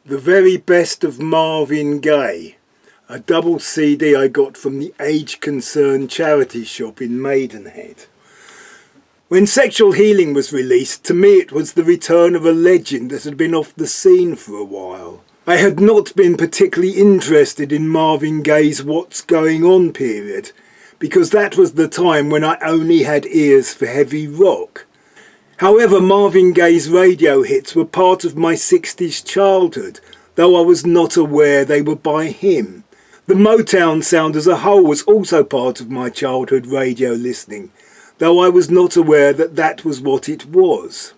The Very Best of Marvin Gaye, a double CD I got from the Age Concern charity shop in Maidenhead. When Sexual Healing was released, to me it was the return of a legend that had been off the scene for a while. I had not been particularly interested in Marvin Gaye's What's Going On period, because that was the time when I only had ears for heavy rock. However, Marvin Gaye's radio hits were part of my 60s childhood, though I was not aware they were by him. The Motown sound as a whole was also part of my childhood radio listening, though I was not aware that that was what it was.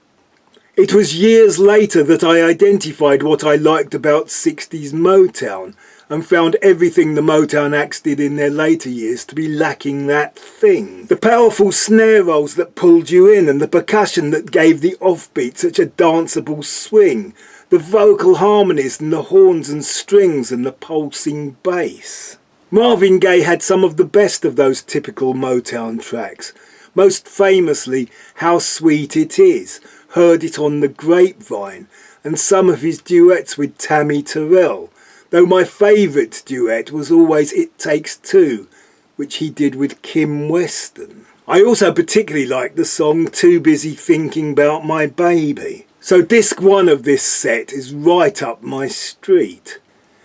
It was years later that I identified what I liked about 60s Motown and found everything the Motown acts did in their later years to be lacking that thing. The powerful snare rolls that pulled you in and the percussion that gave the offbeat such a danceable swing, the vocal harmonies and the horns and strings and the pulsing bass. Marvin Gaye had some of the best of those typical Motown tracks, most famously How Sweet It Is, Heard It on the Grapevine, and some of his duets with Tammy Terrell, though my favourite duet was always It Takes Two, which he did with Kim Weston. I also particularly liked the song Too Busy Thinking About My Baby. So disc 1 of this set is right up my street.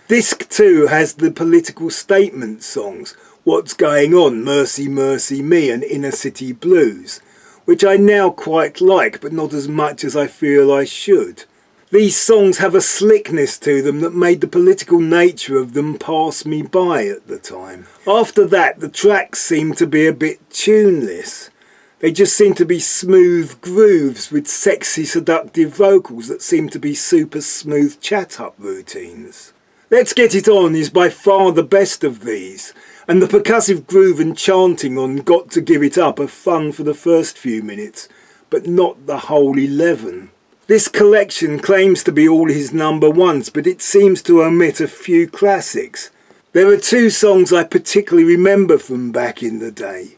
Disc 2 has the political statement songs, What's Going On, Mercy Mercy Me and Inner City Blues, which I now quite like, but not as much as I feel I should. These songs have a slickness to them that made the political nature of them pass me by at the time. After that, the tracks seemed to be a bit tuneless. They just seemed to be smooth grooves with sexy, seductive vocals that seemed to be super smooth chat-up routines. Let's Get It On is by far the best of these, and the percussive groove and chanting on Got to Give It Up are fun for the first few minutes, but not the whole 11. This collection claims to be all his number ones, but it seems to omit a few classics. There are 2 songs I particularly remember from back in the day.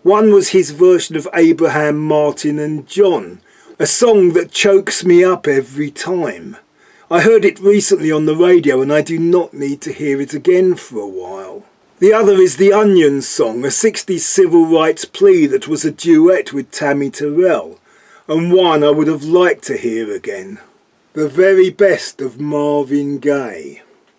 One was his version of Abraham, Martin and John, a song that chokes me up every time. I heard it recently on the radio and I do not need to hear it again for a while. The other is the Onions song, a 60s civil rights plea that was a duet with Tammy Terrell, and one I would have liked to hear again. The Very Best of Marvin Gaye.